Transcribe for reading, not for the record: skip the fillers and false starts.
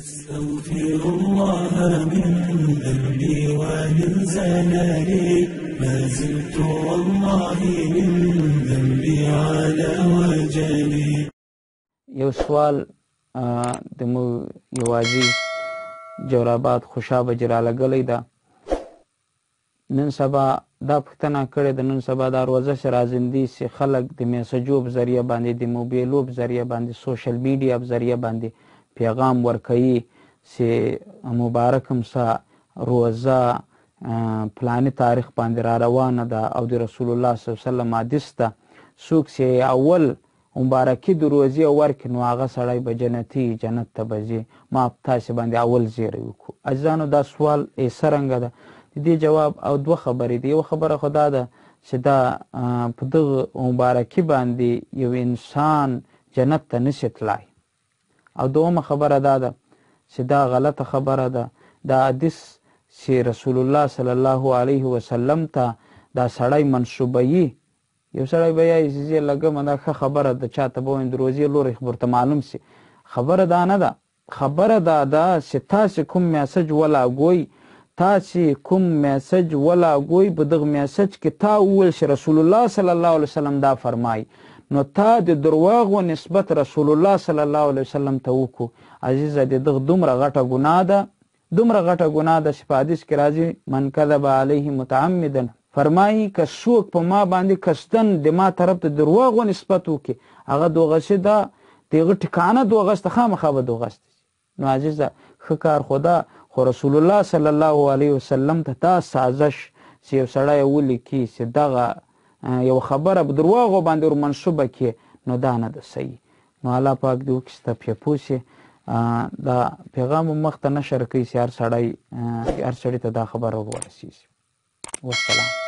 أستغفر الله من ذنبي ومن زلالي ما زلت والله من ذنبي على وجلي. یو سوال د مو یو عزیز جوراباد خوشاب جراله گلی ده. نن سبا دا پوښتنه کړې ده، نن سبا دا روزه چې رازندي چې خلک د میسجو په ذریعه باندې، د موبایلو په ذریعه باندې، سوشل میډیا په ذریعه باندې پیغام ورکوي چې مبارک همسا روزه پلاني تاریخ باندې را روانه ده او د رسول الله صلی الله علیه وسلم حدیث ده. څوک چې اول مبارکي د روزې ورکړي نو هغه سړی به جنت ته به ځي. ما په تاسې باندې اول زیری وکړو. عزیزانو دا سوال څرنګه ده؟ د دې جواب او دوه خبرې دي. یو خبره خو دا ده چې دا په دغه مبارکي باندې یو انسان جنت ته نشي تلای، او دومه خبره دا ده چې دا غلطه خبره ده. دا حدیث چې رسول الله صلی الله علیه وسلم ته دا سړی منسوبوي، یو سړی به یې چې لږه دا ښه خبره ده، چاته به وایم د روزې لوری ورته معلوم سي. خبره دا نه ده، خبره دا ده چې تاسې کوم میسج ولاګوئ، تاسې کوم میسج ولاګوئ، په دغه میسج کې تا وویل چې رسول الله صلی الله علیه وسلم دا فرمایي، نو تا د درواغو نسبت رسول الله صلی الله علیه وسلم ته وکړو. عزیزه د دغه دومره غټه ګناه ده، دومره غټه ګناه ده چې په حدیث کې راځي من کذب علیه متعمدا، فرمایي که څوک په ما باندې قصدن د ما طرف ته درواغو نسبت وکړي هغه دوغسې ده، د هغه ټکانه دوغسته، خامخا به دوغسته. نو عزیزه ښه کار خو ده، خو رسول الله صلی الله علیه وسلم ته دا سازش چې یو سړی ولیکي چې دغه یو خبره په درواغو باندې ور منسوبه کړي، نو دا نه ده صحیح. نو الله پاک دې وکړي چې ته پې پوه سې، دا پیغام مخ ته نشر کوي چې هر سړی ته دا خبره ورسیږي. والسلام.